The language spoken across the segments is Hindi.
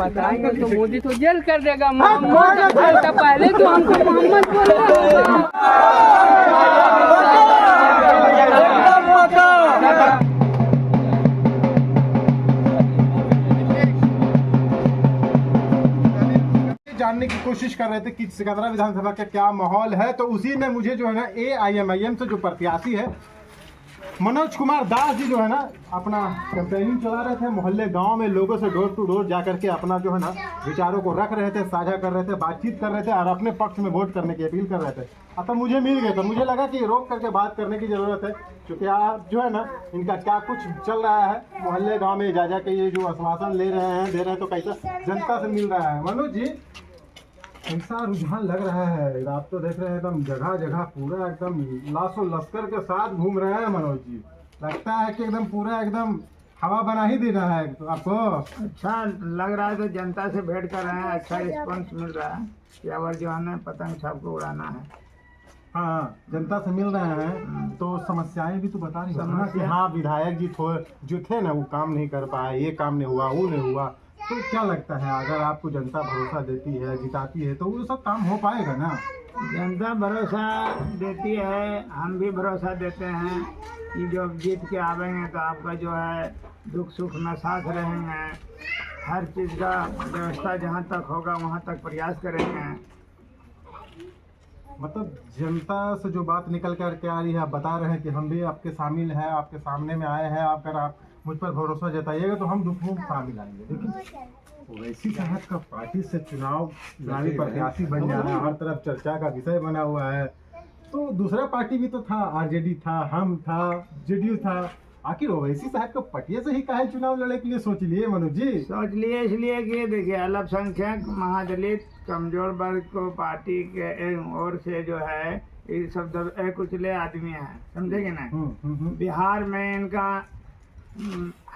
बताएंगे तो मोदी तो जेल कर देगा। मोहम्मद पहले तो हमको मोहम्मद बोल जानने की कोशिश कर रहे थे कि सिकंदरा विधानसभा का क्या माहौल है, तो उसी में मुझे जो है ना AIMIM से जो प्रत्याशी है मनोज कुमार दास जी जो है ना अपना कैंपेनिंग चला रहे थे। मोहल्ले गांव में लोगों से डोर टू डोर जा करके अपना जो है ना विचारों को रख रहे थे, साझा कर रहे थे, बातचीत कर रहे थे और अपने पक्ष में वोट करने की अपील कर रहे थे। अब मुझे मिल गए तो मुझे लगा कि रोक करके बात करने की ज़रूरत है, क्योंकि आप जो है ना इनका क्या कुछ चल रहा है मोहल्ले गाँव में जा जा के ये जो आश्वासन दे रहे हैं तो कैसा जनता से मिल रहा है। मनोज जी, ऐसा रुझान लग रहा है, आप तो देख रहे हैं एकदम जगह जगह पूरा एकदम लाशों लश्कर के साथ घूम रहे हैं। मनोज जी, लगता है कि एकदम पूरा एकदम हवा बना ही देना है तो आपको। अच्छा लग रहा है तो जनता से भेंट कर रहे हैं, अच्छा रिस्पॉन्स मिल रहा है कि अवर जो है पतंग सबको उड़ाना है। हाँ, जनता से मिल रहे हैं तो समस्याएं भी तो बता रही है कि हाँ विधायक जी जो थे ना वो काम नहीं कर पाए, ये काम नहीं हुआ, वो नहीं हुआ। तो क्या लगता है अगर आपको जनता भरोसा देती है, जिताती है, तो वो सब काम हो पाएगा ना? जनता भरोसा देती है, हम भी भरोसा देते हैं कि जो जीत के आवेंगे तो आपका जो है दुख सुख में साथ रहेंगे, हर चीज़ का व्यवस्था जहाँ तक होगा वहाँ तक प्रयास करेंगे। मतलब जनता से जो बात निकल कर के आ रही है, आप बता रहे हैं कि हम भी आपके शामिल हैं, आपके सामने में आए हैं, अगर आप मुझ पर भरोसा जताइएगा तो हम दुख में शामिल आएंगे। लेकिन वैसी साहब का पार्टी से चुनावी प्रत्याशी बन जाना हर तरफ चर्चा का विषय बना हुआ है, तो दूसरा पार्टी भी तो था, RJD था, हम था, JDU था, आखिर ओवैसी साहब का पटिया से ही काहे चुनाव लड़े के लिए सोच लिए? मनोज जी सोच लिए इसलिए कि देखिए अल्पसंख्यक महादलित कमजोर वर्ग को पार्टी के ओर से जो है ये सब दबे कुचले आदमी हैं, समझेंगे ना। बिहार में इनका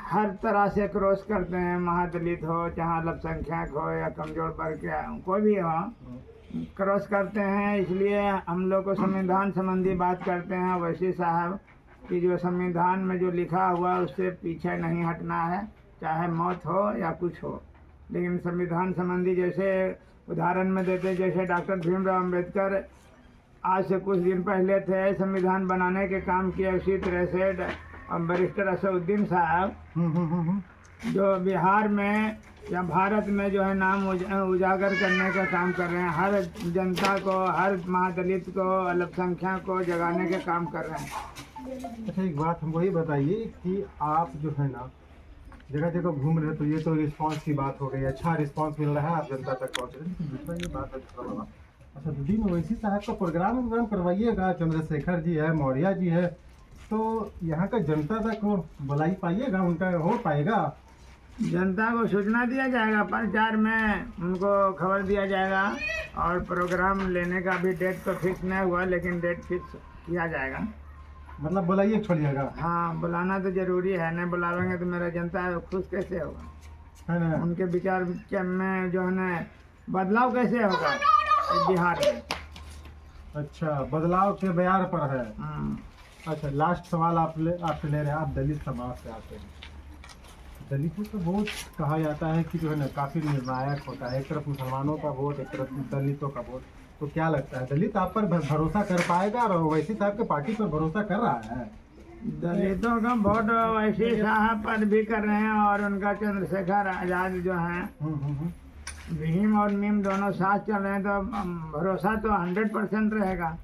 हर तरह से क्रॉस करते हैं, महादलित हो चाहे अल्पसंख्यक हो या कमजोर वर्ग के कोई भी हो, क्रॉस करते हैं। इसलिए हम लोग को संविधान संबंधी बात करते हैं ओवैसी साहब कि जो संविधान में जो लिखा हुआ उससे पीछे नहीं हटना है, चाहे मौत हो या कुछ हो। लेकिन संविधान संबंधी जैसे उदाहरण में देते, जैसे डॉक्टर भीमराव अम्बेडकर आज से कुछ दिन पहले थे, संविधान बनाने के काम किए, उसी तरह से बैरिस्टर असदुद्दीन साहब जो बिहार में या भारत में जो है नाम उजागर करने का काम कर रहे हैं, हर जनता को, हर महादलित को, अल्पसंख्यक को जगाने के काम कर रहे हैं। अच्छा एक बात हमको ये बताइए कि आप जो है ना जगह जगह घूम रहे, तो ये तो रिस्पांस की बात हो गई, अच्छा रिस्पांस मिल रहा है, आप जनता तक पहुँच रहे हैं। लेकिन दूसरा ये बात अच्छा दीदी ओवैसी साहब का प्रोग्राम करवाइएगा, चंद्रशेखर जी है, मौर्य जी है, तो यहाँ का जनता तक बुलाई पाइएगा, उनका हो पाएगा? जनता को सूचना दिया जाएगा, प्रचार में उनको खबर दिया जाएगा, और प्रोग्राम लेने का भी डेट तो फिक्स नहीं हुआ, लेकिन डेट फिक्स किया जाएगा। मतलब बुलाइए छोड़िएगा? हाँ, बुलाना तो जरूरी है, नहीं बुलावेंगे तो मेरा जनता खुश कैसे होगा, है ना? उनके विचार में जो है ना बदलाव कैसे होगा बिहार में। अच्छा, बदलाव के बयार पर है। अच्छा, लास्ट सवाल आपसे ले रहे हैं, आप दलित समाज से आते हैं। दलितों का वोट कहा जाता है कि जो है ना काफ़ी निर्णायक होता है, एक तरफ मुसलमानों का वोट, एक तरफ दलितों का वोट, तो क्या लगता है दलित आप पर भरोसा कर पाएगा और ओवैसी साहब के पार्टी पर भरोसा कर रहा है? दलितों का वोट ओवैसी साहब पर भी कर रहे हैं, और उनका चंद्रशेखर आजाद जो है भीम और मीम दोनों साथ चल रहे हैं, तो भरोसा तो 100% रहेगा।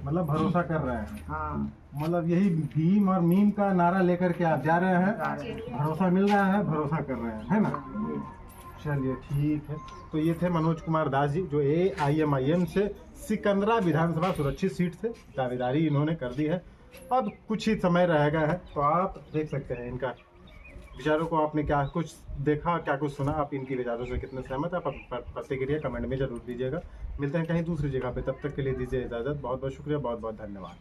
मतलब भरोसा कर रहे हैं? हाँ, मतलब यही भीम और मीम का नारा लेकर के आप जा रहे हैं, भरोसा मिल रहा है, भरोसा कर रहे हैं, है ना? चलिए ठीक है। तो ये थे मनोज कुमार दास जी, जो AIMIM से सिकंदरा विधानसभा सुरक्षित सीट से दावेदारी इन्होंने कर दी है। अब कुछ ही समय रहेगा है, तो आप देख सकते हैं इनका विचारों को, आपने क्या कुछ देखा, क्या कुछ सुना, आप इनकी विचारों से कितने सहमत हैं, आप प्रतिक्रिया कमेंट में जरूर दीजिएगा। मिलते हैं कहीं दूसरी जगह पे, तब तक के लिए दीजिए इजाज़त। बहुत बहुत शुक्रिया, बहुत बहुत धन्यवाद।